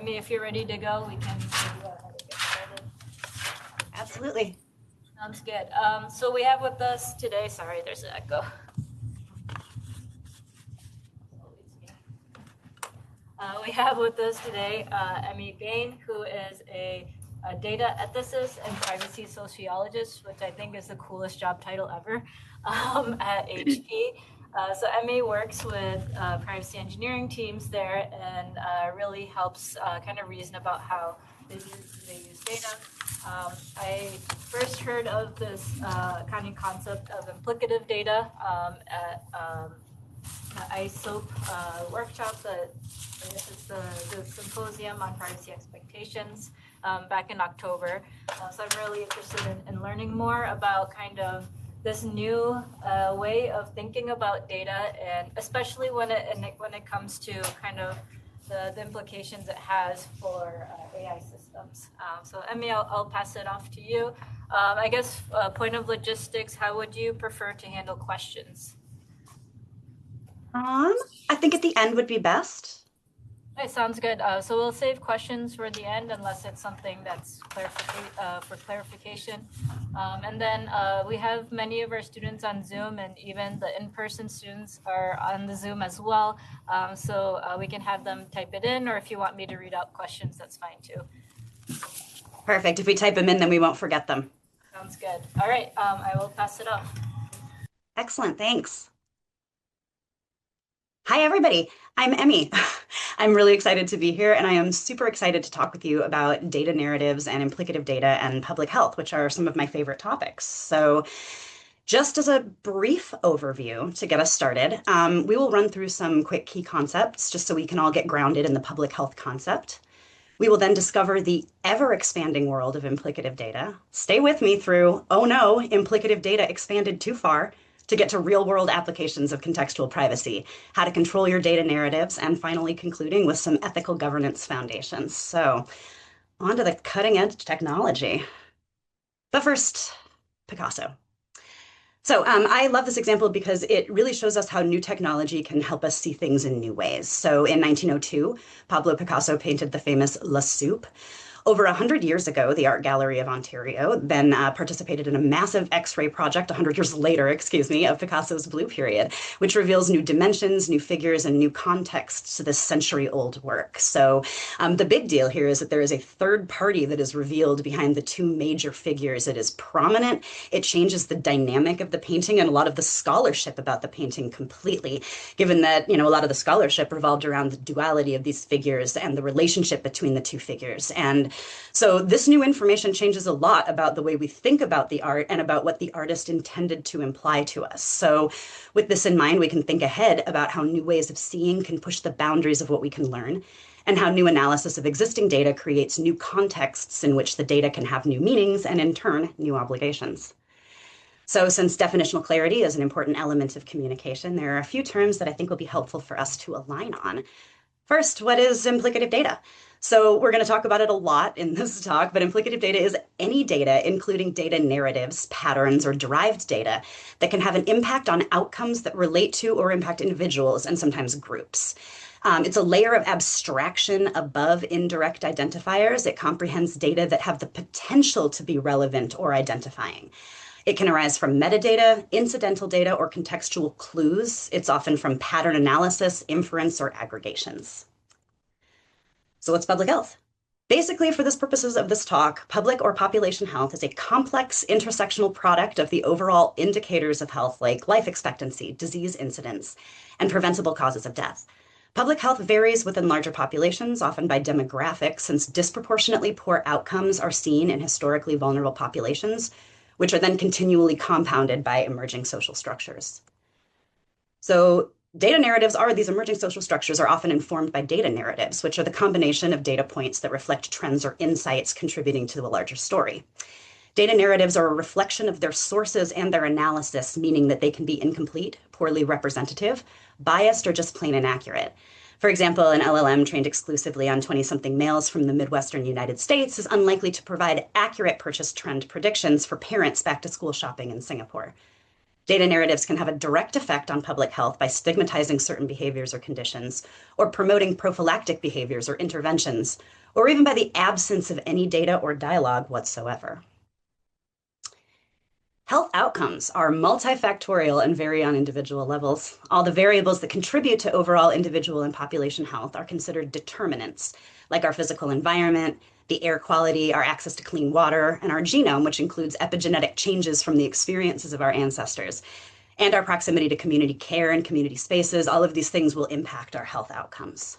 Emmi, if you're ready to go, we can go ahead and get started. Absolutely. Sounds good. So we have with us today, sorry, there's an echo. We have with us today Emmi Bane, who is a data ethicist and privacy sociologist, which I think is the coolest job title ever at HP. So Emmi works with privacy engineering teams there and really helps kind of reason about how they use data. I first heard of this kind of concept of implicative data at ISOP workshop that I guess it's the symposium on privacy expectations back in October. So I'm really interested in learning more about kind of this new way of thinking about data, and especially when it comes to kind of the implications it has for AI systems. So Emmi, I'll pass it off to you. I guess point of logistics, how would you prefer to handle questions? I think at the end would be best. Okay, sounds good. So we'll save questions for the end unless it's something that's for clarification. And then we have many of our students on Zoom, and even the in-person students are on the Zoom as well. So we can have them type it in, or if you want me to read out questions, that's fine too. Perfect. If we type them in, then we won't forget them. Sounds good. All right, I will pass it off. Excellent, thanks. Hi, everybody. I'm Emmi. I'm really excited to be here, and I am super excited to talk with you about data narratives and implicative data and public health, which are some of my favorite topics. So just as a brief overview to get us started, we will run through some quick key concepts just so we can all get grounded in the public health concept. We will then discover the ever-expanding world of implicative data. Stay with me through, oh no, implicative data expanded too far, to get to real-world applications of contextual privacy, how to control your data narratives, and finally concluding with some ethical governance foundations. So on to the cutting-edge technology. But first, Picasso. So I love this example because it really shows us how new technology can help us see things in new ways. So in 1902, Pablo Picasso painted the famous La Soupe. Over 100 years ago, the Art Gallery of Ontario then participated in a massive X-ray project 100 years later, of Picasso's Blue Period, which reveals new dimensions, new figures, and new contexts to this century-old work. So the big deal here is that there is a third party that is revealed behind the two major figures. It is prominent. It changes the dynamic of the painting and a lot of the scholarship about the painting completely, given that, a lot of the scholarship revolved around the duality of these figures and the relationship between the two figures. And so this new information changes a lot about the way we think about the art and about what the artist intended to imply to us. So with this in mind, we can think ahead about how new ways of seeing can push the boundaries of what we can learn, and how new analysis of existing data creates new contexts in which the data can have new meanings and in turn, new obligations. So since definitional clarity is an important element of communication, there are a few terms that I think will be helpful for us to align on. First, what is implicative data? So we're going to talk about it a lot in this talk, but implicative data is any data, including data narratives, patterns, or derived data that can have an impact on outcomes that relate to or impact individuals and sometimes groups. It's a layer of abstraction above indirect identifiers. It comprehends data that have the potential to be relevant or identifying. It can arise from metadata, incidental data, or contextual clues. It's often from pattern analysis, inference, or aggregations. So what's public health? Basically, for the purposes of this talk, public or population health is a complex intersectional product of the overall indicators of health like life expectancy, disease incidence, and preventable causes of death. Public health varies within larger populations, often by demographics, since disproportionately poor outcomes are seen in historically vulnerable populations, which are then continually compounded by emerging social structures. So data narratives these emerging social structures are often informed by data narratives, which are the combination of data points that reflect trends or insights contributing to a larger story. Data narratives are a reflection of their sources and their analysis, meaning that they can be incomplete, poorly representative, biased, or just plain inaccurate. For example, an LLM trained exclusively on 20-something males from the Midwestern United States is unlikely to provide accurate purchase trend predictions for parents back to school shopping in Singapore. Data narratives can have a direct effect on public health by stigmatizing certain behaviors or conditions, or promoting prophylactic behaviors or interventions, or even by the absence of any data or dialogue whatsoever. Health outcomes are multifactorial and vary on individual levels. All the variables that contribute to overall individual and population health are considered determinants, like our physical environment, the air quality, our access to clean water, and our genome, which includes epigenetic changes from the experiences of our ancestors, and our proximity to community care and community spaces. All of these things will impact our health outcomes.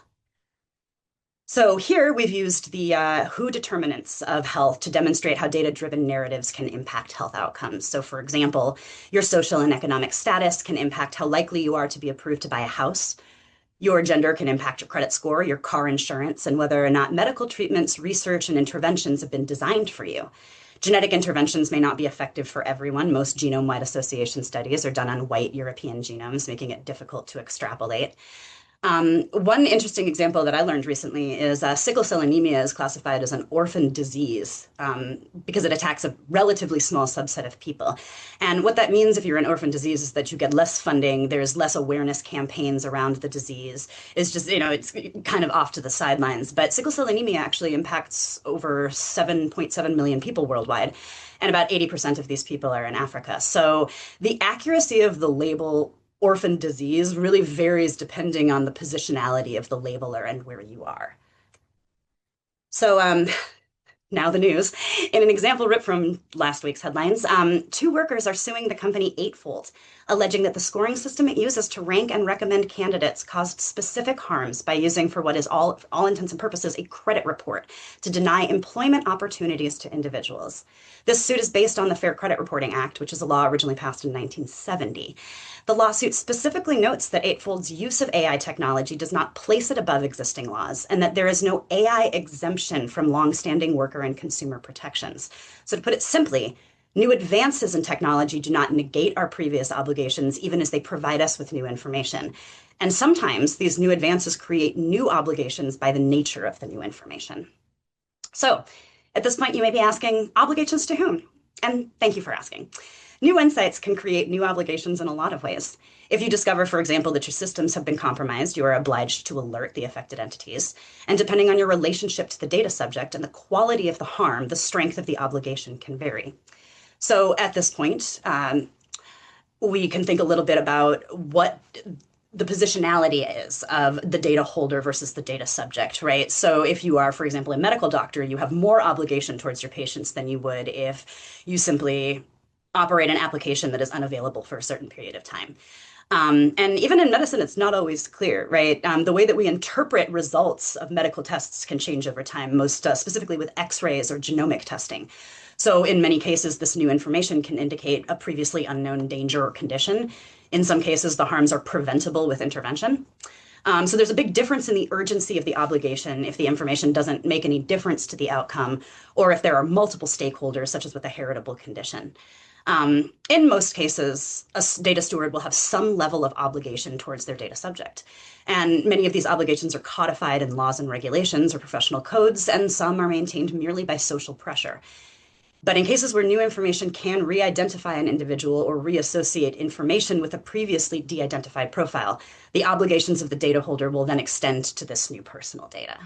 So here we've used the WHO determinants of health to demonstrate how data-driven narratives can impact health outcomes. So for example, your social and economic status can impact how likely you are to be approved to buy a house. Your gender can impact your credit score, your car insurance, and whether or not medical treatments, research, and interventions have been designed for you. Genetic interventions may not be effective for everyone. Most genome-wide association studies are done on white European genomes, making it difficult to extrapolate. One interesting example that I learned recently is sickle cell anemia is classified as an orphan disease because it attacks a relatively small subset of people. And what that means if you're an orphan disease is that you get less funding, there's less awareness campaigns around the disease. It's just, it's kind of off to the sidelines. But sickle cell anemia actually impacts over 7.7 million people worldwide. And about 80% of these people are in Africa. So the accuracy of the label orphan disease really varies depending on the positionality of the labeler and where you are. So now the news. In an example ripped from last week's headlines, two workers are suing the company Eightfold, alleging that the scoring system it uses to rank and recommend candidates caused specific harms by using, for what is all intents and purposes, a credit report to deny employment opportunities to individuals. This suit is based on the Fair Credit Reporting Act, which is a law originally passed in 1970. The lawsuit specifically notes that Eightfold's use of AI technology does not place it above existing laws, and that there is no AI exemption from longstanding worker and consumer protections. So to put it simply, new advances in technology do not negate our previous obligations, even as they provide us with new information. And sometimes these new advances create new obligations by the nature of the new information. So at this point, you may be asking, obligations to whom? And thank you for asking. New insights can create new obligations in a lot of ways. If you discover, for example, that your systems have been compromised, you are obliged to alert the affected entities. And depending on your relationship to the data subject and the quality of the harm, the strength of the obligation can vary. So at this point, we can think a little bit about what the positionality is of the data holder versus the data subject, right? So if you are, for example, a medical doctor, you have more obligation towards your patients than you would if you simply operate an application that is unavailable for a certain period of time. And even in medicine, it's not always clear, right? The way that we interpret results of medical tests can change over time, most specifically with X-rays or genomic testing. So in many cases, this new information can indicate a previously unknown danger or condition. In some cases, the harms are preventable with intervention. So there's a big difference in the urgency of the obligation if the information doesn't make any difference to the outcome, or if there are multiple stakeholders, such as with a heritable condition. In most cases, a data steward will have some level of obligation towards their data subject. And many of these obligations are codified in laws and regulations or professional codes, and some are maintained merely by social pressure. But in cases where new information can re-identify an individual or reassociate information with a previously de-identified profile, the obligations of the data holder will then extend to this new personal data.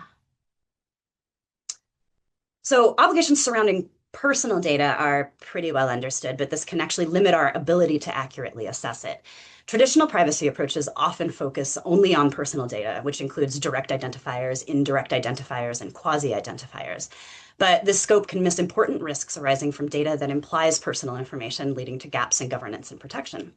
So obligations surrounding personal data are pretty well understood, but this can actually limit our ability to accurately assess it. Traditional privacy approaches often focus only on personal data, which includes direct identifiers, indirect identifiers, and quasi-identifiers. But this scope can miss important risks arising from data that implies personal information, leading to gaps in governance and protection.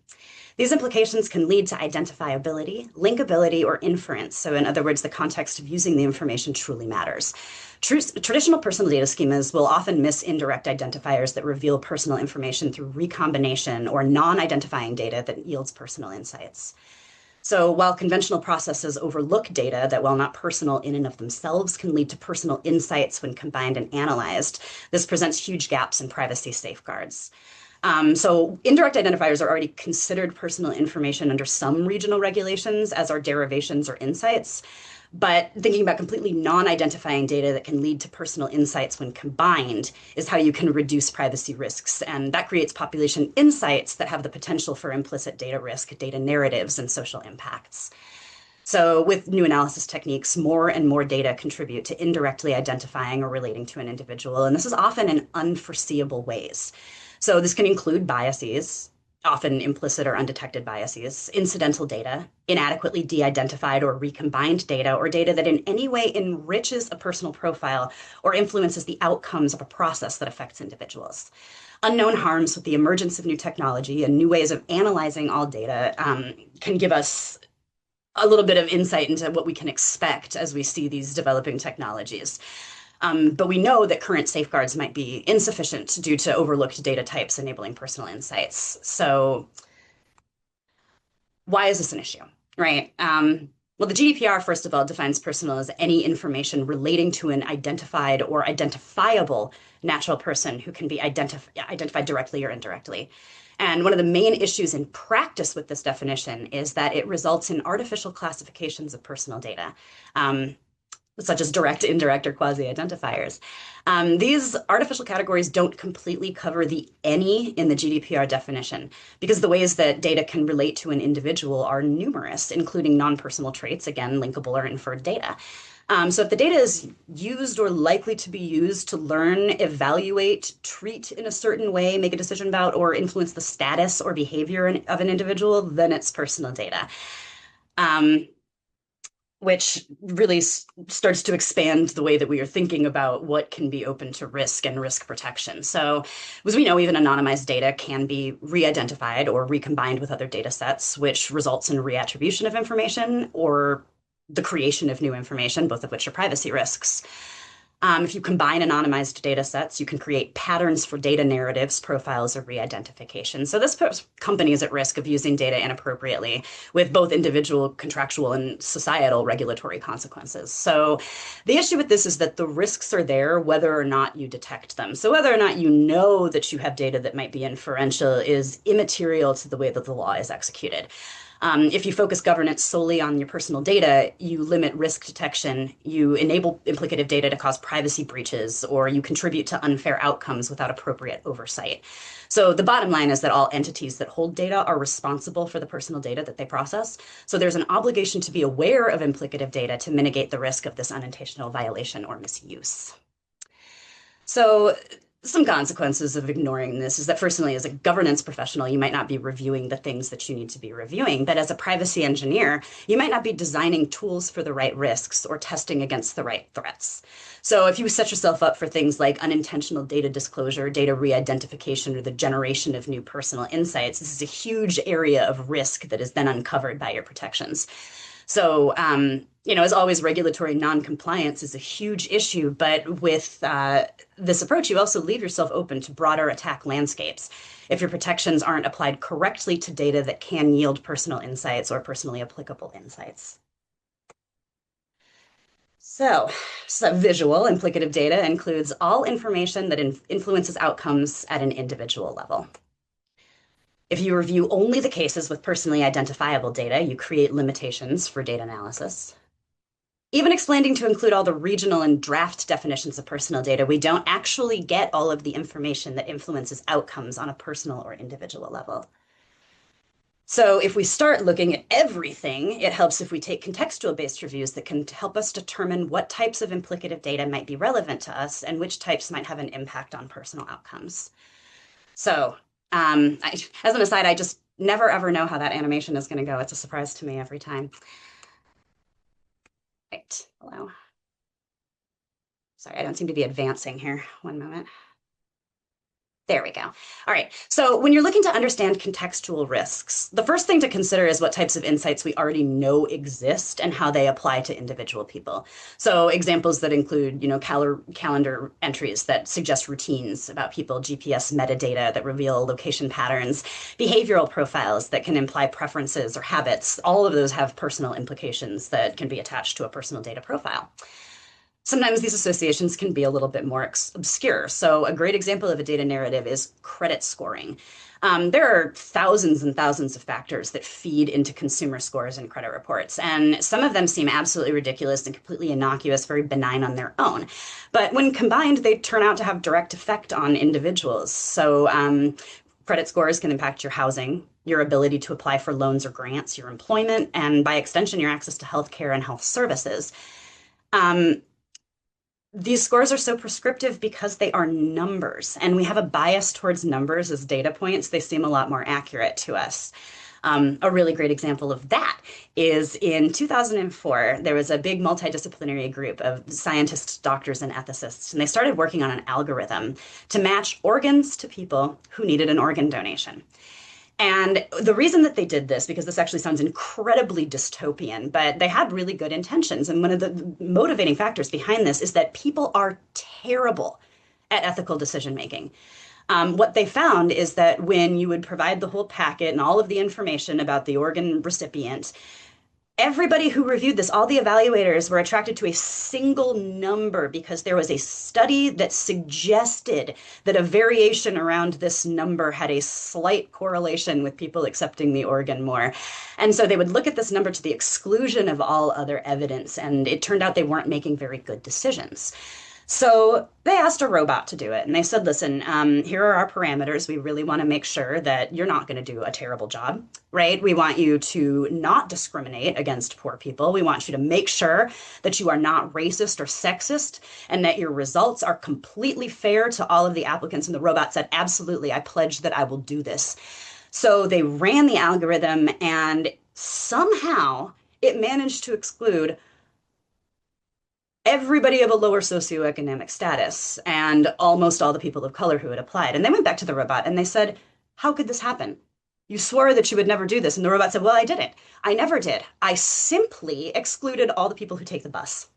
These implications can lead to identifiability, linkability, or inference. So in other words, the context of using the information truly matters. Traditional personal data schemas will often miss indirect identifiers that reveal personal information through recombination or non-identifying data that yields personal insights. So while conventional processes overlook data that, while not personal in and of themselves, can lead to personal insights when combined and analyzed, this presents huge gaps in privacy safeguards. So indirect identifiers are already considered personal information under some regional regulations, as are derivations or insights. But thinking about completely non-identifying data that can lead to personal insights when combined is how you can reduce privacy risks. And that creates population insights that have the potential for implicit data risk, data narratives, and social impacts. So, with new analysis techniques, more and more data contribute to indirectly identifying or relating to an individual, and this is often in unforeseeable ways. So, this can include biases, often implicit or undetected biases, incidental data, inadequately de identified or recombined data, or data that in any way enriches a personal profile or influences the outcomes of a process that affects individuals. Unknown harms with the emergence of new technology and new ways of analyzing all data can give us a little bit of insight into what we can expect as we see these developing technologies. But we know that current safeguards might be insufficient due to overlooked data types enabling personal insights. So, why is this an issue, right? Well, the GDPR, first of all, defines personal as any information relating to an identified or identifiable natural person who can be identified directly or indirectly. And one of the main issues in practice with this definition is that it results in artificial classifications of personal data. Such as direct, indirect, or quasi-identifiers. These artificial categories don't completely cover the any in the GDPR definition because the ways that data can relate to an individual are numerous, including non-personal traits, again, linkable or inferred data. So if the data is used or likely to be used to learn, evaluate, treat in a certain way, make a decision about, or influence the status or behavior of an individual, then it's personal data. Which really starts to expand the way that we are thinking about what can be open to risk and risk protection. So, as we know, even anonymized data can be re-identified or recombined with other data sets, which results in reattribution of information or the creation of new information, both of which are privacy risks. If you combine anonymized data sets, you can create patterns for data narratives, profiles, or re-identification. So this puts companies at risk of using data inappropriately with both individual, contractual, and societal regulatory consequences. So the issue with this is that the risks are there whether or not you detect them. So whether or not you know that you have data that might be inferential is immaterial to the way that the law is executed. If you focus governance solely on your personal data, you limit risk detection, you enable implicative data to cause privacy breaches, or you contribute to unfair outcomes without appropriate oversight. So the bottom line is that all entities that hold data are responsible for the personal data that they process. So there's an obligation to be aware of implicative data to mitigate the risk of this unintentional violation or misuse. So some consequences of ignoring this is that personally, as a governance professional, you might not be reviewing the things that you need to be reviewing. But as a privacy engineer, you might not be designing tools for the right risks or testing against the right threats. So if you set yourself up for things like unintentional data disclosure, data re-identification, or the generation of new personal insights, this is a huge area of risk that is then uncovered by your protections. So, as always, regulatory non-compliance is a huge issue, but with this approach, you also leave yourself open to broader attack landscapes if your protections aren't applied correctly to data that can yield personal insights or personally applicable insights. So visual implicative data includes all information that influences outcomes at an individual level. If you review only the cases with personally identifiable data, you create limitations for data analysis. Even explaining to include all the regional and draft definitions of personal data, we don't actually get all of the information that influences outcomes on a personal or individual level. So if we start looking at everything, it helps if we take contextual-based reviews that can help us determine what types of implicative data might be relevant to us and which types might have an impact on personal outcomes. So as an aside, I just never ever know how that animation is going to go. It's a surprise to me every time. Right, hello. Sorry, I don't seem to be advancing here. One moment. There we go. All right. So when you're looking to understand contextual risks, the first thing to consider is what types of insights we already know exist and how they apply to individual people. So examples that include, calendar entries that suggest routines about people, GPS metadata that reveal location patterns, behavioral profiles that can imply preferences or habits. All of those have personal implications that can be attached to a personal data profile. Sometimes these associations can be a little bit more obscure. So a great example of a data narrative is credit scoring. There are thousands and thousands of factors that feed into consumer scores and credit reports, and some of them seem absolutely ridiculous and completely innocuous, very benign on their own. But when combined, they turn out to have direct effect on individuals. Credit scores can impact your housing, your ability to apply for loans or grants, your employment, and by extension, your access to healthcare and health services. Um, these scores are so prescriptive because they are numbers, and we have a bias towards numbers as data points. They seem a lot more accurate to us. A really great example of that is in 2004, there was a big multidisciplinary group of scientists, doctors, and ethicists, and they started working on an algorithm to match organs to people who needed an organ donation. And the reason that they did this, because this actually sounds incredibly dystopian, but they had really good intentions. And one of the motivating factors behind this is that people are terrible at ethical decision making. What they found is that when you would provide the whole packet and all of the information about the organ recipient, everybody who reviewed this, all the evaluators were attracted to a single number because there was a study that suggested that a variation around this number had a slight correlation with people accepting the organ more. And so they would look at this number to the exclusion of all other evidence, and it turned out they weren't making very good decisions. So they asked a robot to do it, and they said, listen, here are our parameters. We really want to make sure that you're not going to do a terrible job, right? We want you to not discriminate against poor people. We want you to make sure that you are not racist or sexist and that your results are completely fair to all of the applicants. And the robot said, absolutely, I pledge that I will do this. So they ran the algorithm, and somehow it managed to exclude everybody of a lower socioeconomic status and almost all the people of color who had applied. And they went back to the robot and they said, how could this happen? You swore that you would never do this. And the robot said, well, I didn't. I never did. I simply excluded all the people who take the bus.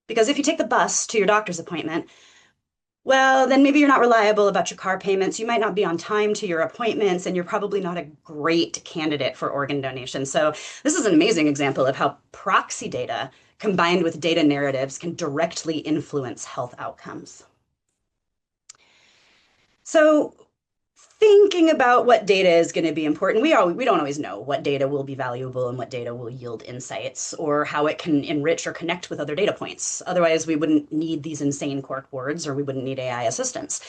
Because if you take the bus to your doctor's appointment, well, then maybe you're not reliable about your car payments. You might not be on time to your appointments, and you're probably not a great candidate for organ donation. So this is an amazing example of how proxy data combined with data narratives can directly influence health outcomes. So thinking about what data is going to be important, we don't always know what data will be valuable and what data will yield insights or how it can enrich or connect with other data points. Otherwise, we wouldn't need these insane cork boards or we wouldn't need AI assistants.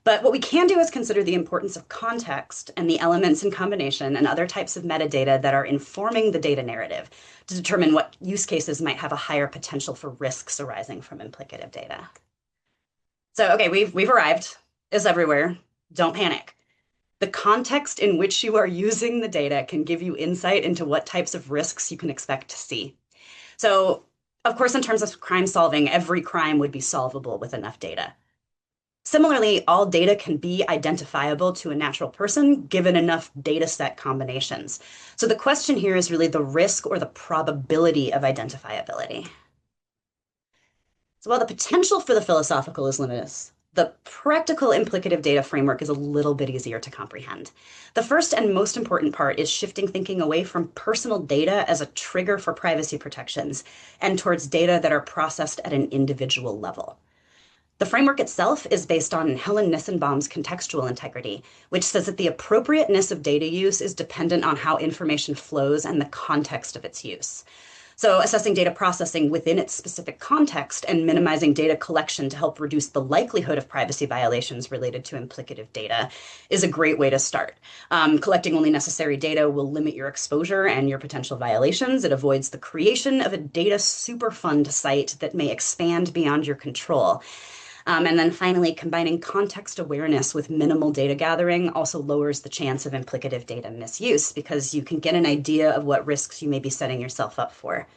But what we can do is consider the importance of context and the elements in combination and other types of metadata that are informing the data narrative to determine what use cases might have a higher potential for risks arising from implicative data. So, okay, we've arrived. It's everywhere. Don't panic. The context in which you are using the data can give you insight into what types of risks you can expect to see. So, of course, in terms of crime solving, every crime would be solvable with enough data. Similarly, all data can be identifiable to a natural person given enough data set combinations. So the question here is really the risk or the probability of identifiability. So while the potential for the philosophical is limitless, the practical implicative data framework is a little bit easier to comprehend. The first and most important part is shifting thinking away from personal data as a trigger for privacy protections and towards data that are processed at an individual level. The framework itself is based on Helen Nissenbaum's contextual integrity, which says that the appropriateness of data use is dependent on how information flows and the context of its use. So assessing data processing within its specific context and minimizing data collection to help reduce the likelihood of privacy violations related to implicative data is a great way to start. Collecting only necessary data will limit your exposure and your potential violations. It avoids the creation of a data superfund site that may expand beyond your control. And then finally, combining context awareness with minimal data gathering also lowers the chance of implicative data misuse because you can get an idea of what risks you may be setting yourself up for.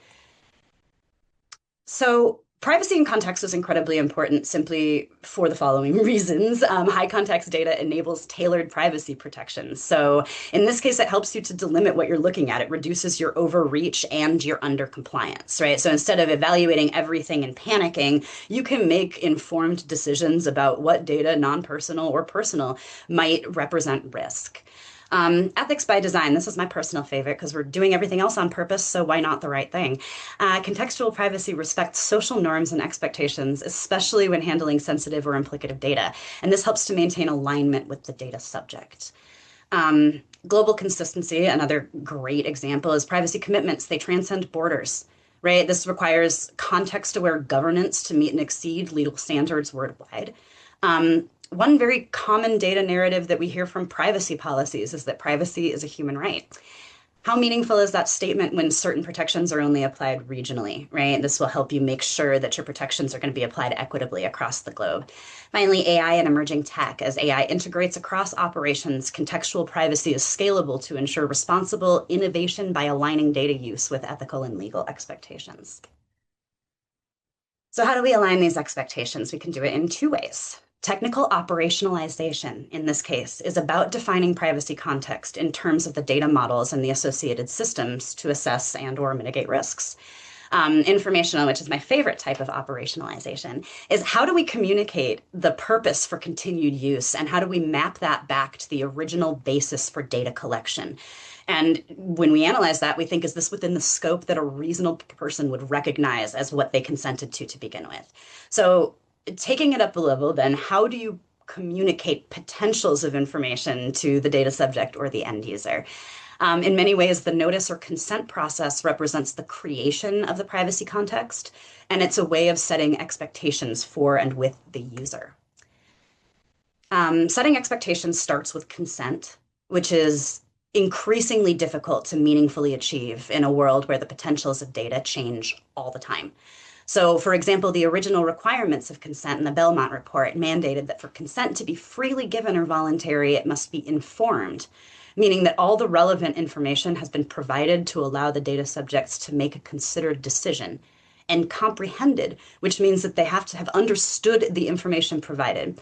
So privacy and context is incredibly important simply for the following reasons. High context data enables tailored privacy protections. So in this case, it helps you to delimit what you're looking at. It reduces your overreach and your undercompliance, right? So instead of evaluating everything and panicking, you can make informed decisions about what data, non-personal or personal, might represent risk. Ethics by design. This is my personal favorite because we're doing everything else on purpose, so why not the right thing? Contextual privacy respects social norms and expectations, especially when handling sensitive or implicative data. And this helps to maintain alignment with the data subject. Global consistency, another great example, is privacy commitments. They transcend borders, right? This requires context-aware governance to meet and exceed legal standards worldwide. One very common data narrative that we hear from privacy policies is that privacy is a human right. How meaningful is that statement when certain protections are only applied regionally, right? This will help you make sure that your protections are going to be applied equitably across the globe. Finally, AI and emerging tech. As AI integrates across operations, contextual privacy is scalable to ensure responsible innovation by aligning data use with ethical and legal expectations. So how do we align these expectations? We can do it in two ways. Technical operationalization, in this case, is about defining privacy context in terms of the data models and the associated systems to assess and or mitigate risks. Informational, which is my favorite type of operationalization, is how do we communicate the purpose for continued use and how do we map that back to the original basis for data collection? And when we analyze that, we think, is this within the scope that a reasonable person would recognize as what they consented to begin with? So taking it up a level, then, how do you communicate potentials of information to the data subject or the end user? In many ways, the notice or consent process represents the creation of the privacy context, and it's a way of setting expectations for and with the user. Setting expectations starts with consent, which is increasingly difficult to meaningfully achieve in a world where the potentials of data change all the time. So, for example, the original requirements of consent in the Belmont report mandated that for consent to be freely given or voluntary, it must be informed, meaning that all the relevant information has been provided to allow the data subjects to make a considered decision, and comprehended, which means that they have to have understood the information provided.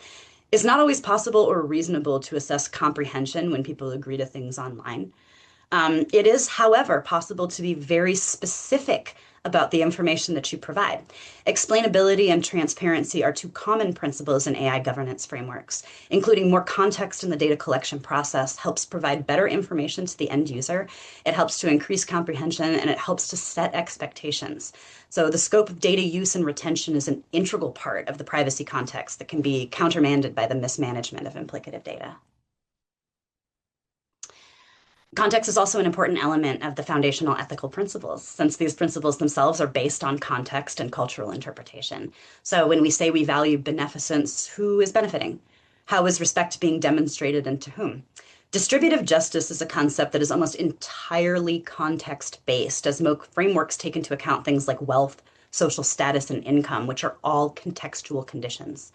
It's not always possible or reasonable to assess comprehension when people agree to things online. It is, however, possible to be very specific about the information that you provide. Explainability and transparency are two common principles in AI governance frameworks. Including more context in the data collection process helps provide better information to the end user. It helps to increase comprehension and it helps to set expectations. So the scope of data use and retention is an integral part of the privacy context that can be countermanded by the mismanagement of implicative data. Context is also an important element of the foundational ethical principles, since these principles themselves are based on context and cultural interpretation. So when we say we value beneficence, who is benefiting? How is respect being demonstrated and to whom? Distributive justice is a concept that is almost entirely context-based, as frameworks take into account things like wealth, social status, and income, which are all contextual conditions.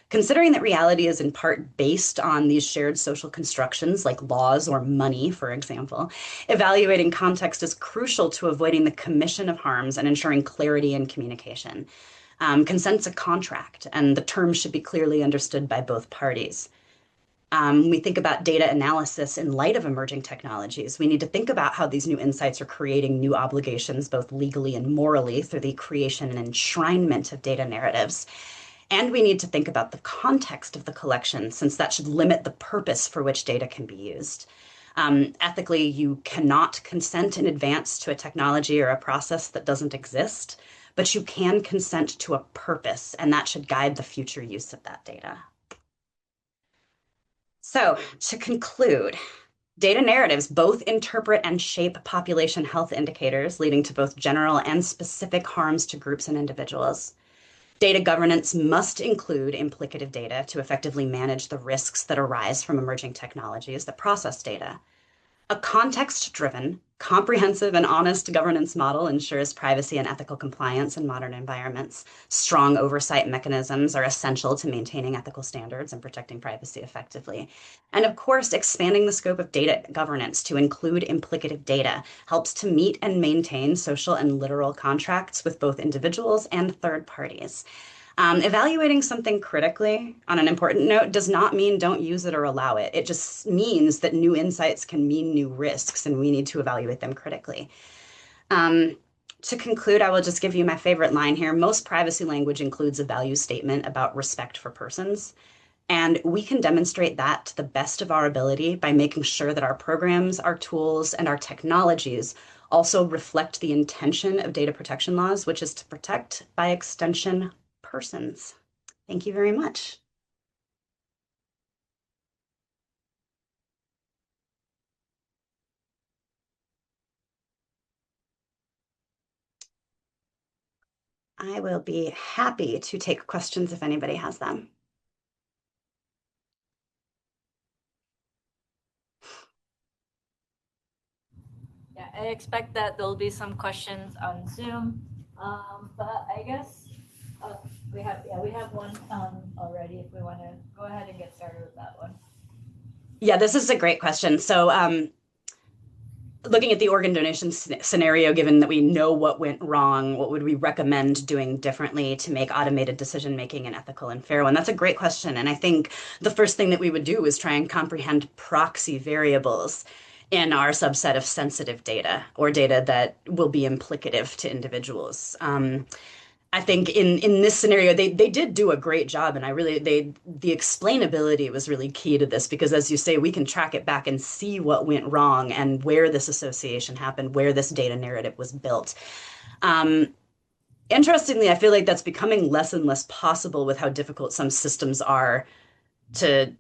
Considering that reality is in part based on these shared social constructions like laws or money, for example, evaluating context is crucial to avoiding the commission of harms and ensuring clarity in communication. Consent's a contract, and the terms should be clearly understood by both parties. We think about data analysis in light of emerging technologies. We need to think about how these new insights are creating new obligations, both legally and morally, through the creation and enshrinement of data narratives. And we need to think about the context of the collection, since that should limit the purpose for which data can be used. Ethically, you cannot consent in advance to a technology or a process that doesn't exist, but you can consent to a purpose, and that should guide the future use of that data. So, to conclude, data narratives both interpret and shape population health indicators, leading to both general and specific harms to groups and individuals. Data governance must include implicative data to effectively manage the risks that arise from emerging technologies that process data. A context-driven, comprehensive, and honest governance model ensures privacy and ethical compliance in modern environments. Strong oversight mechanisms are essential to maintaining ethical standards and protecting privacy effectively. And of course, expanding the scope of data governance to include implicative data helps to meet and maintain social and literal contracts with both individuals and third parties. Evaluating something critically on an important note does not mean don't use it or allow it. It just means that new insights can mean new risks, and we need to evaluate them critically. To conclude, I will just give you my favorite line here. Most privacy language includes a value statement about respect for persons, and we can demonstrate that to the best of our ability by making sure that our programs, our tools, and our technologies also reflect the intention of data protection laws, which is to protect, by extension, persons. Thank you very much. I will be happy to take questions if anybody has them. Yeah, I expect that there'll be some questions on Zoom, but I guess uh, we have one already. If we want to go ahead and get started with that one. Yeah, this is a great question. So, looking at the organ donation scenario, given that we know what went wrong, what would we recommend doing differently to make automated decision making an ethical and fair one? That's a great question. And I think the first thing that we would do is try and comprehend proxy variables in our subset of sensitive data or data that will be implicative to individuals. I think in this scenario they did do a great job, and I really they the explainability was really key to this because, as you say, we can track it back and see what went wrong and where this association happened, where this data narrative was built. Um, Interestingly, I feel like that's becoming less and less possible with how difficult some systems are to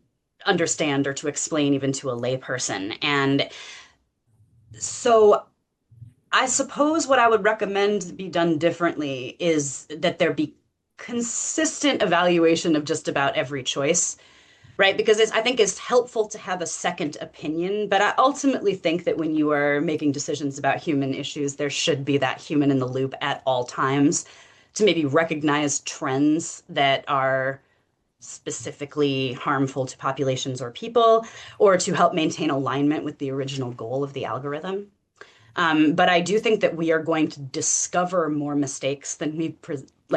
understand or to explain even to a layperson. And so I suppose what I would recommend be done differently is that there be consistent evaluation of just about every choice, right? Because I think it's helpful to have a second opinion, but I ultimately think that when you are making decisions about human issues, there should be that human in the loop at all times to maybe recognize trends that are specifically harmful to populations or people, or to help maintain alignment with the original goal of the algorithm. But I do think that we are going to discover more mistakes than we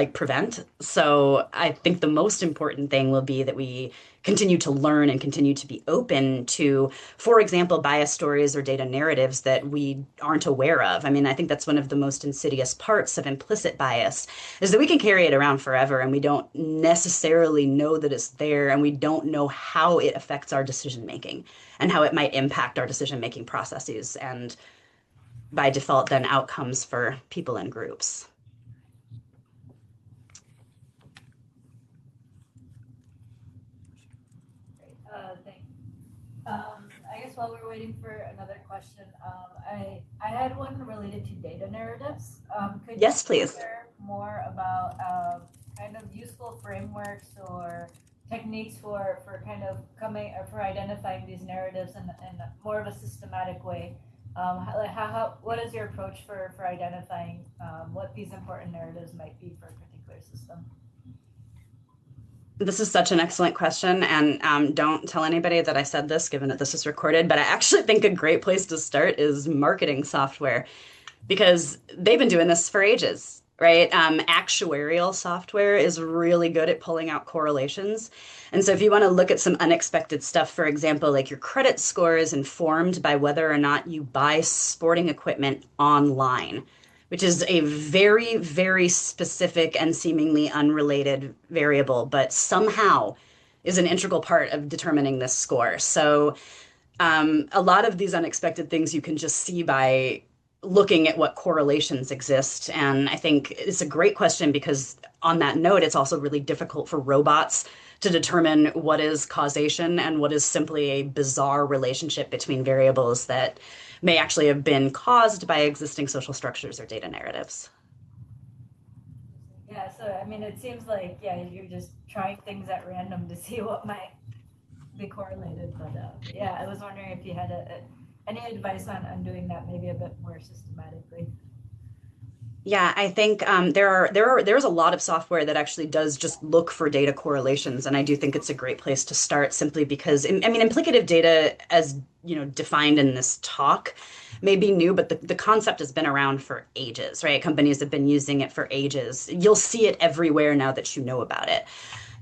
prevent. So I think the most important thing will be that we continue to learn and continue to be open to, for example, bias stories or data narratives that we aren't aware of. I mean, I think that's one of the most insidious parts of implicit bias is that we can carry it around forever and we don't necessarily know that it's there and we don't know how it affects our decision making and how it might impact our decision making processes and by default then outcomes for people and groups. Great. I guess while we're waiting for another question, I had one related to data narratives. Could you Yes, please. share more about kind of useful frameworks or techniques for kind of coming or for identifying these narratives in more of a systematic way? What is your approach for identifying what these important narratives might be for a particular system? This is such an excellent question, and don't tell anybody that I said this, given that this is recorded. But I actually think a great place to start is marketing software because they've been doing this for ages, right? Actuarial software is really good at pulling out correlations. And so if you want to look at some unexpected stuff, for example, like your credit score is informed by whether or not you buy sporting equipment online, which is a very, very specific and seemingly unrelated variable, but somehow is an integral part of determining this score. So a lot of these unexpected things you can just see by looking at what correlations exist. And I think it's a great question because, on that note, it's also really difficult for robots to determine what is causation and what is simply a bizarre relationship between variables that may actually have been caused by existing social structures or data narratives. Yeah, so I mean, it seems like yeah, you're just trying things at random to see what might be correlated. But yeah, I was wondering if you had any advice on doing that maybe a bit more systematically. Yeah, I think there's a lot of software that actually does just look for data correlations, and I do think it's a great place to start simply because I mean implicative data, as you know, defined in this talk, may be new, but the concept has been around for ages, right? Companies have been using it for ages. You'll see it everywhere now that you know about it.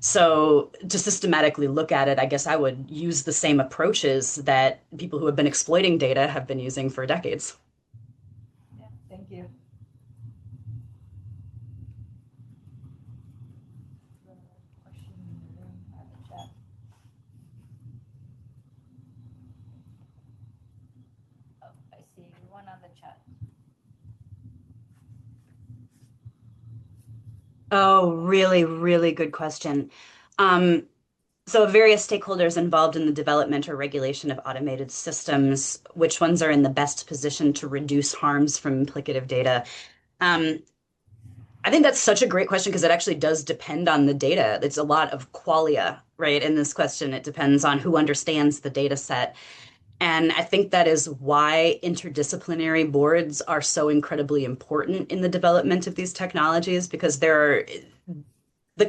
So to systematically look at it, I guess I would use the same approaches that people who have been exploiting data have been using for decades. Yeah, thank you. Question in the room or the chat. Oh, I see one on the chat. Oh, really, really good question. Um, so various stakeholders involved in the development or regulation of automated systems, which ones are in the best position to reduce harms from implicative data? Um, I think that's such a great question because it actually does depend on the data. It's a lot of qualia, right? In this question, it depends on who understands the data set. And I think that is why interdisciplinary boards are so incredibly important in the development of these technologies because the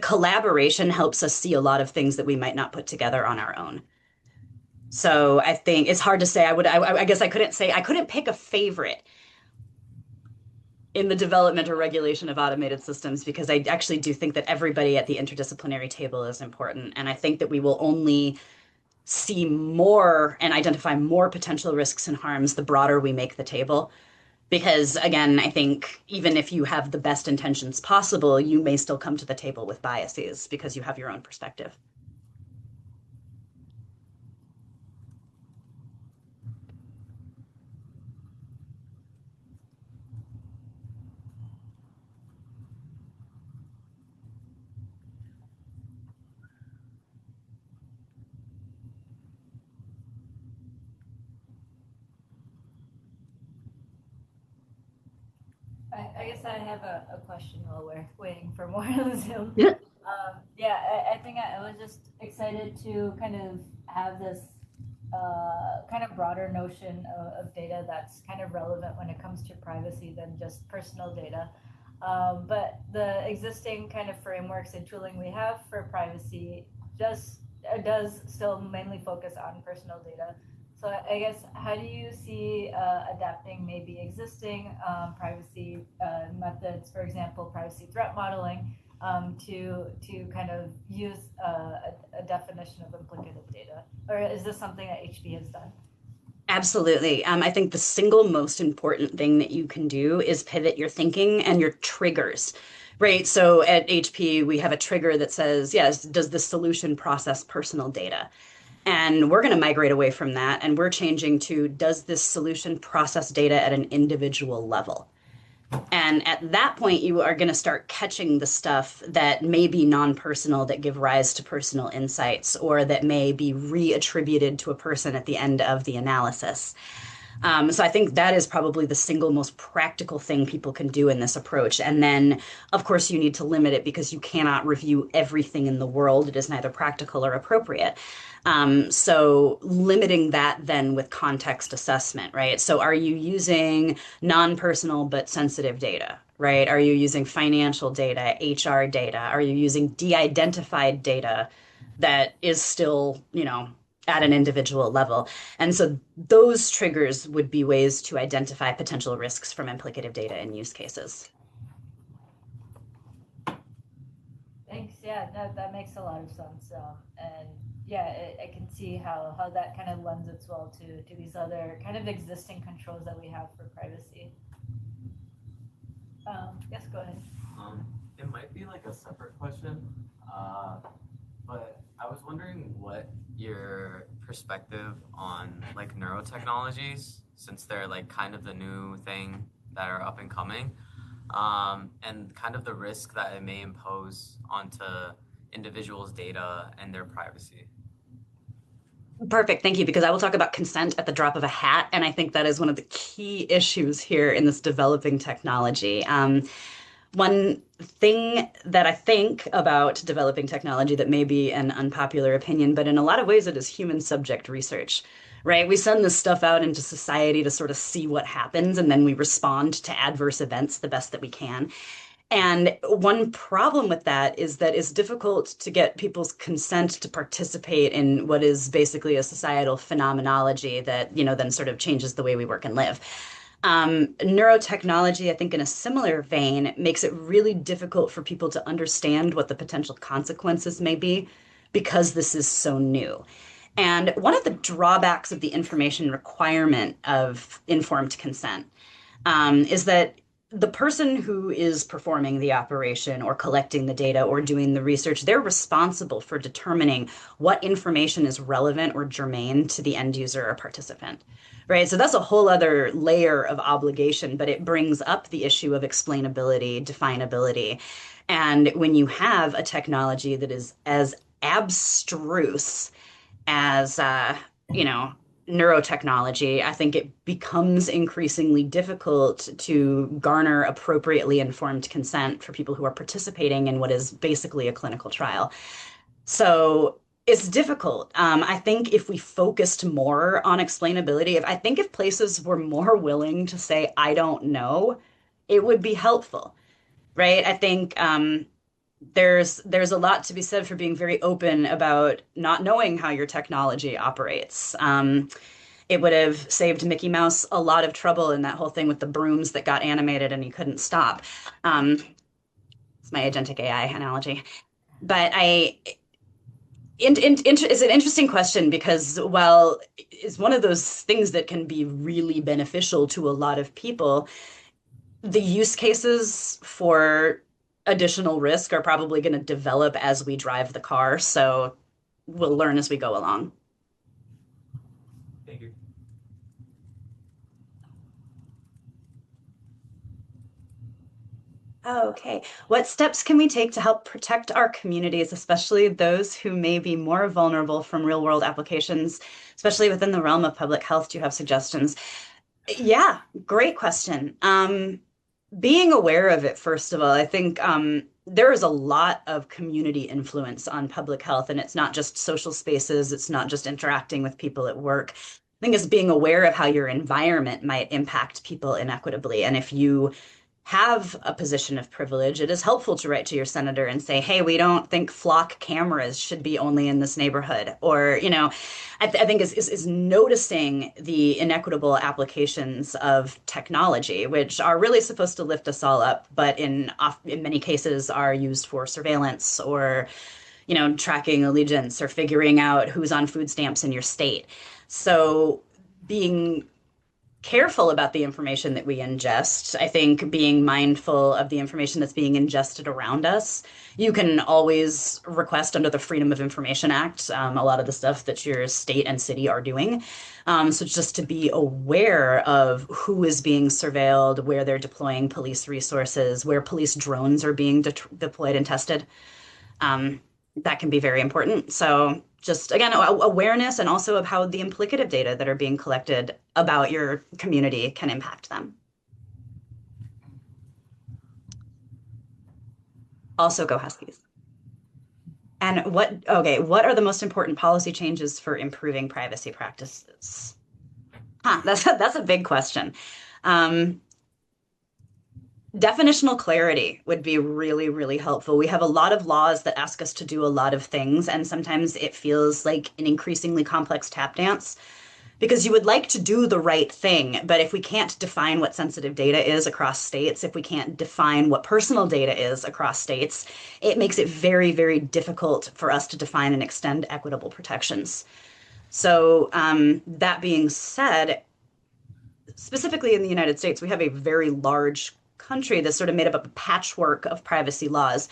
collaboration helps us see a lot of things that we might not put together on our own. So I think it's hard to say. I guess I couldn't pick a favorite in the development or regulation of automated systems because I actually do think that everybody at the interdisciplinary table is important. And I think that we will only see more and identify more potential risks and harms the broader we make the table. Because again, I think even if you have the best intentions possible, you may still come to the table with biases because you have your own perspective. I guess I have a question while we're waiting for more on Zoom. Yeah. Yeah, I think I was just excited to kind of have this kind of broader notion of data that's kind of relevant when it comes to privacy than just personal data. But the existing kind of frameworks and tooling we have for privacy just does still mainly focus on personal data. So I guess how do you see adapting maybe existing privacy methods, for example, privacy threat modeling, to kind of use a definition of implicative data, or is this something that HP has done? Absolutely. I think the single most important thing that you can do is pivot your thinking and your triggers, right? So at HP, we have a trigger that says, yes, does the solution process personal data? And we're going to migrate away from that. And we're changing to, does this solution process data at an individual level? And at that point, you are going to start catching the stuff that may be non-personal that give rise to personal insights or that may be reattributed to a person at the end of the analysis. So I think that is probably the single most practical thing people can do in this approach. And then, of course, you need to limit it because you cannot review everything in the world. It is neither practical or appropriate. So limiting that then with context assessment, right? So are you using non-personal but sensitive data, right? Are you using financial data, HR data? Are you using de-identified data that is still, at an individual level? And so those triggers would be ways to identify potential risks from implicative data in use cases. Thanks. Yeah, that makes a lot of sense. And yeah, I can see how that kind of lends its well to these other kind of existing controls that we have for privacy. Yes, go ahead. It might be like a separate question, but I was wondering what your perspective on like neurotechnologies, since they're like kind of the new thing that are up and coming, and kind of the risk that it may impose onto individuals' data and their privacy. Perfect. Thank you. Because I will talk about consent at the drop of a hat. And I think that is one of the key issues here in this developing technology. One thing that I think about developing technology that may be an unpopular opinion, but in a lot of ways it is human subject research, right? We send this stuff out into society to sort of see what happens, and then we respond to adverse events the best that we can. And one problem with that is that it's difficult to get people's consent to participate in what is basically a societal phenomenology that, then sort of changes the way we work and live. Neurotechnology, I think, in a similar vein, makes it really difficult for people to understand what the potential consequences may be because this is so new. And one of the drawbacks of the information requirement of informed consent is that the person who is performing the operation or collecting the data or doing the research, they're responsible for determining what information is relevant or germane to the end user or participant, right? So that's a whole other layer of obligation, but it brings up the issue of explainability, definability. And when you have a technology that is as abstruse as, you know, neurotechnology, I think it becomes increasingly difficult to garner appropriately informed consent for people who are participating in what is basically a clinical trial. So it's difficult. I think if we focused more on explainability, I think if places were more willing to say, I don't know, it would be helpful, right? I think there's a lot to be said for being very open about not knowing how your technology operates. It would have saved Mickey Mouse a lot of trouble in that whole thing with the brooms that got animated and he couldn't stop. Um, it's my agentic AI analogy. But it's an interesting question because while it's one of those things that can be really beneficial to a lot of people, the use cases for additional risk are probably going to develop as we drive the car. So we'll learn as we go along. Thank you. Okay. What steps can we take to help protect our communities, especially those who may be more vulnerable from real world applications, especially within the realm of public health? Do you have suggestions? Yeah, great question. Being aware of it, first of all, I think there is a lot of community influence on public health, and it's not just social spaces, it's not just interacting with people at work. I think it's being aware of how your environment might impact people inequitably. And if you have a position of privilege, it is helpful to write to your senator and say, hey, we don't think flock cameras should be only in this neighborhood. Or, I think is noticing the inequitable applications of technology, which are really supposed to lift us all up, but in many cases are used for surveillance or, tracking allegiance or figuring out who's on food stamps in your state. So being careful about the information that we ingest. I think being mindful of the information that's being ingested around us. You can always request under the Freedom of Information Act a lot of the stuff that your state and city are doing. So just to be aware of who is being surveilled, where they're deploying police resources, where police drones are being deployed and tested. Um, that can be very important. So just again, awareness and also of how the implicative data that are being collected about your community can impact them. Also go Huskies. And what are the most important policy changes for improving privacy practices? That's a big question. Um, Definitional clarity would be really, really helpful. We have a lot of laws that ask us to do a lot of things, and sometimes it feels like an increasingly complex tap dance because you would like to do the right thing. But if we can't define what sensitive data is across states, if we can't define what personal data is across states, it makes it very, very difficult for us to define and extend equitable protections. So, that being said, specifically in the United States, we have a very large country that's sort of made up of a patchwork of privacy laws.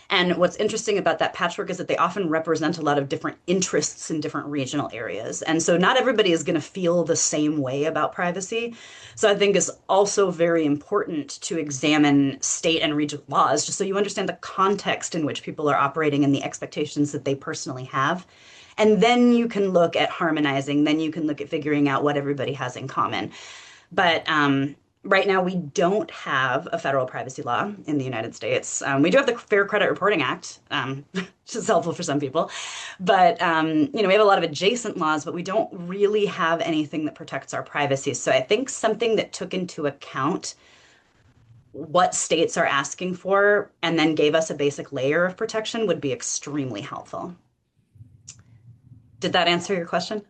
And what's interesting about that patchwork is that they often represent a lot of different interests in different regional areas. And so not everybody is going to feel the same way about privacy. So I think it's also very important to examine state and regional laws just so you understand the context in which people are operating and the expectations that they personally have. And then you can look at harmonizing, then you can look at figuring out what everybody has in common. But right now, we don't have a federal privacy law in the United States. We do have the Fair Credit Reporting Act, which is helpful for some people. But we have a lot of adjacent laws, but we don't really have anything that protects our privacy. So I think something that took into account what states are asking for and then gave us a basic layer of protection would be extremely helpful. Did that answer your question?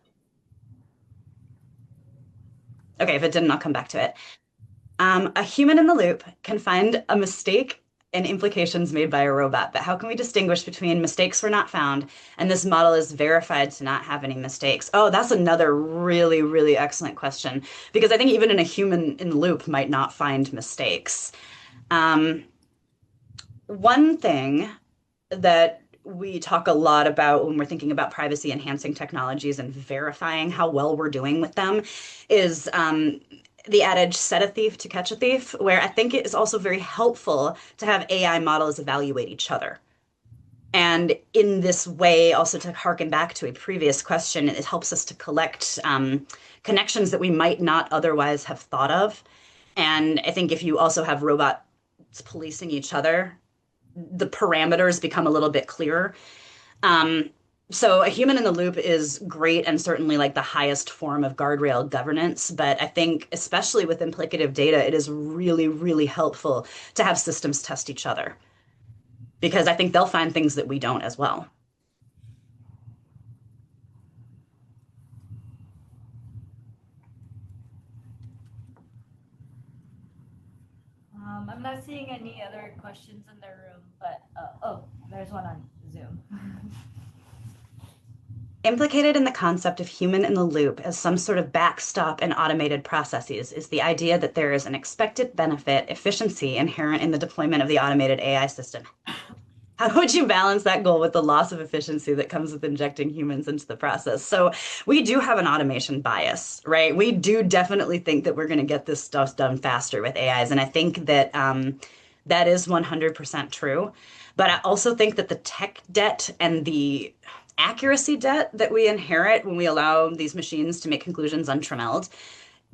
Okay, if it didn't, I'll come back to it. A human in the loop can find a mistake and implications made by a robot, but how can we distinguish between mistakes were not found and this model is verified to not have any mistakes? Oh, that's another really, really excellent question because I think even in a human in the loop might not find mistakes. Um, One thing that we talk a lot about when we're thinking about privacy enhancing technologies and verifying how well we're doing with them is the adage set a thief to catch a thief, where I think it is also very helpful to have AI models evaluate each other. And in this way, also to harken back to a previous question, it helps us to collect connections that we might not otherwise have thought of. And I think if you also have robots policing each other, the parameters become a little bit clearer. Um, so a human in the loop is great and certainly like the highest form of guardrail governance. But I think, especially with implicative data, it is really, really helpful to have systems test each other because I think they'll find things that we don't as well. I'm not seeing any other questions in the room, but oh, there's one on Zoom. Implicated in the concept of human in the loop as some sort of backstop in automated processes is the idea that there is an expected benefit, efficiency inherent in the deployment of the automated AI system. How would you balance that goal with the loss of efficiency that comes with injecting humans into the process? So we do have an automation bias, right? We do definitely think that we're going to get this stuff done faster with AIs. And I think that that is 100% true. But I also think that the tech debt and the accuracy debt that we inherit when we allow these machines to make conclusions untrammeled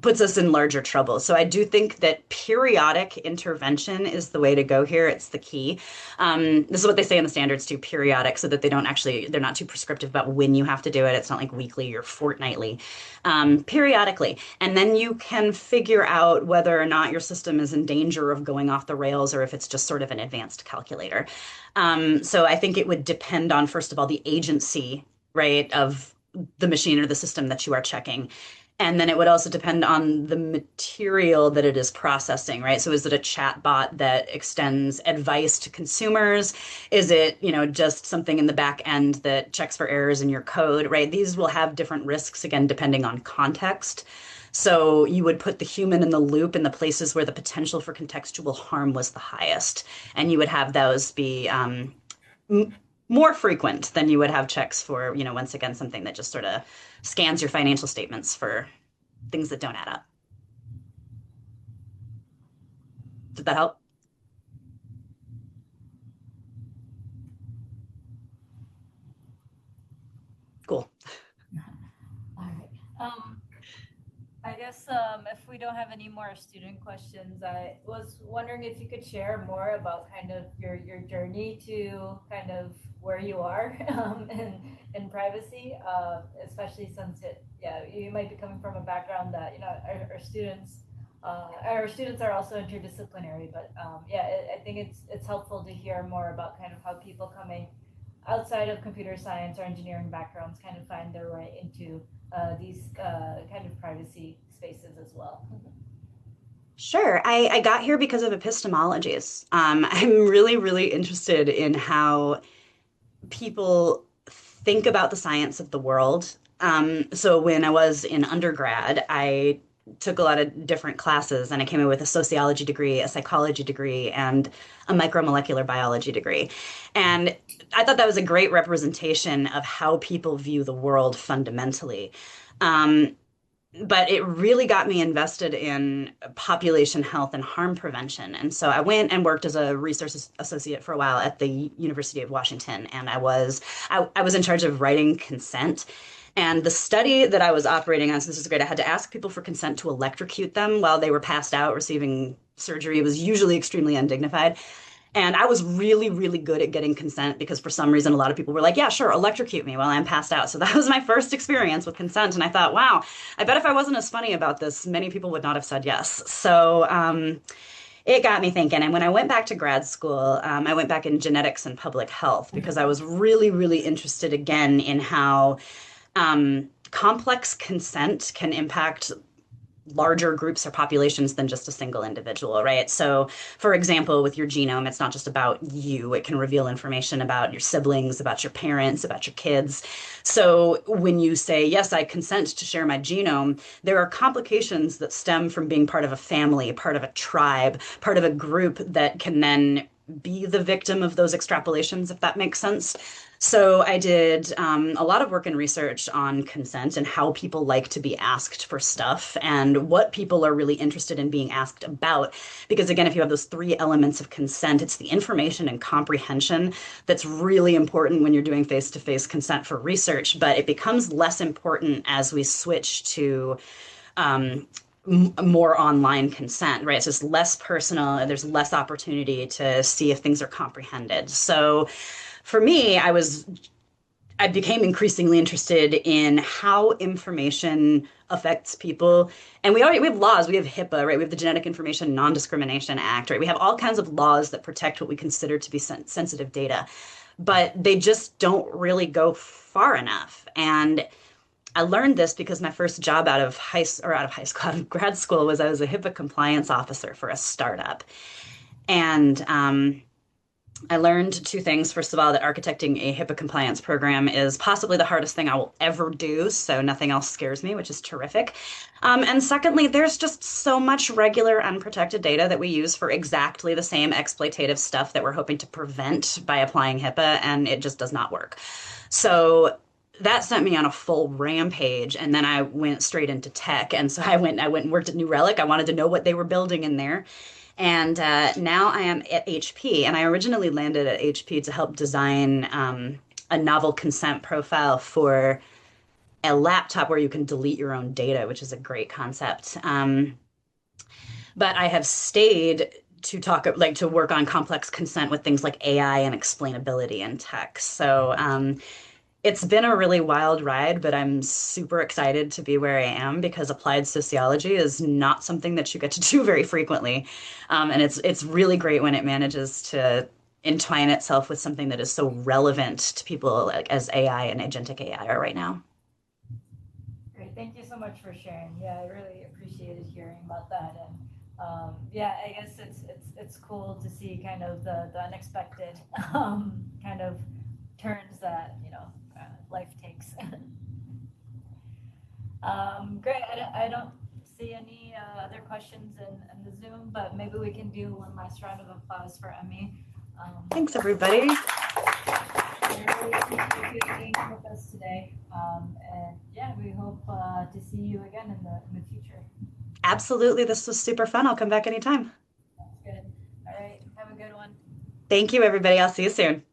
puts us in larger trouble. So I do think that periodic intervention is the way to go here. It's the key. This is what they say in the standards too, periodic, so that they're not too prescriptive about when you have to do it. It's not like weekly or fortnightly, periodically. And then you can figure out whether or not your system is in danger of going off the rails or if it's just sort of an advanced calculator. So I think it would depend on, first of all, the agency, right, of the machine or the system that you are checking. And then it would also depend on the material that it is processing, right? So is it a chat bot that extends advice to consumers? Is it, just something in the back end that checks for errors in your code, right? These will have different risks, again, depending on context. So you would put the human in the loop in the places where the potential for contextual harm was the highest. And you would have those be more frequent than you would have checks for, once again, something that just sort of scans your financial statements for things that don't add up. Did that help? Cool. All right. I guess if we don't have any more student questions, I was wondering if you could share more about kind of your journey to kind of where you are in privacy, especially since you might be coming from a background that our students are also interdisciplinary, but I think it's helpful to hear more about kind of how people coming outside of computer science or engineering backgrounds kind of find their way into these kind of privacy spaces as well. Sure. I got here because of epistemologies. I'm really, really interested in how people think about the science of the world. So when I was in undergrad, I took a lot of different classes and I came in with a sociology degree, a psychology degree, and a micromolecular biology degree. And I thought that was a great representation of how people view the world fundamentally. Um, but it really got me invested in population health and harm prevention. And so I went and worked as a research associate for a while at the University of Washington, and I was in charge of writing consent. And the study that I was operating on, so this is great, I had to ask people for consent to electrocute them while they were passed out receiving surgery. It was usually extremely undignified. And I was really, really good at getting consent because for some reason, a lot of people were like, yeah, sure, electrocute me while I'm passed out. So that was my first experience with consent. And I thought, wow, I bet if I wasn't as funny about this, many people would not have said yes. So it got me thinking. And when I went back to grad school, I went back in genetics and public health because I was really, really interested again in how complex consent can impact larger groups or populations than just a single individual, right? So, for example, with your genome, it's not just about you. It can reveal information about your siblings, about your parents, about your kids. So, when you say, yes, I consent to share my genome, there are complications that stem from being part of a family, part of a tribe, part of a group that can then be the victim of those extrapolations, if that makes sense. So I did a lot of work and research on consent and how people like to be asked for stuff and what people are really interested in being asked about. Because again, if you have those three elements of consent, it's the information and comprehension that's really important when you're doing face-to-face consent for research, but it becomes less important as we switch to um, more online consent, right? So it's less personal and there's less opportunity to see if things are comprehended. So for me, I became increasingly interested in how information affects people. And we have laws. We have HIPAA, right? We have the Genetic Information Non-Discrimination Act, right? We have all kinds of laws that protect what we consider to be sensitive data, but they just don't really go far enough. And I learned this because my first job out of high school, out of grad school, was I was a HIPAA compliance officer for a startup. And I learned two things. First of all, that architecting a HIPAA compliance program is possibly the hardest thing I will ever do, so nothing else scares me, which is terrific. And secondly, there's just so much regular unprotected data that we use for exactly the same exploitative stuff that we're hoping to prevent by applying HIPAA, and it just does not work. So that sent me on a full rampage, and then I went straight into tech. And so I went and worked at New Relic. I wanted to know what they were building in there. And now I am at HP, and I originally landed at HP to help design a novel consent profile for a laptop where you can delete your own data, which is a great concept. But I have stayed to talk, like to work on complex consent with things like AI and explainability in tech. So it's been a really wild ride, but I'm super excited to be where I am because applied sociology is not something that you get to do very frequently. And it's really great when it manages to entwine itself with something that is so relevant to people like as AI and agentic AI are right now. Great, thank you so much for sharing. Yeah, I really appreciated hearing about that, and yeah, I guess it's cool to see kind of the unexpected kind of turns that life takes. Great. I don't see any other questions in the Zoom, but maybe we can do one last round of applause for Emmi. Thanks, everybody. I really appreciate you being with us today. And yeah, we hope to see you again in the future. Absolutely. This was super fun. I'll come back anytime. That's good. All right. Have a good one. Thank you, everybody. I'll see you soon.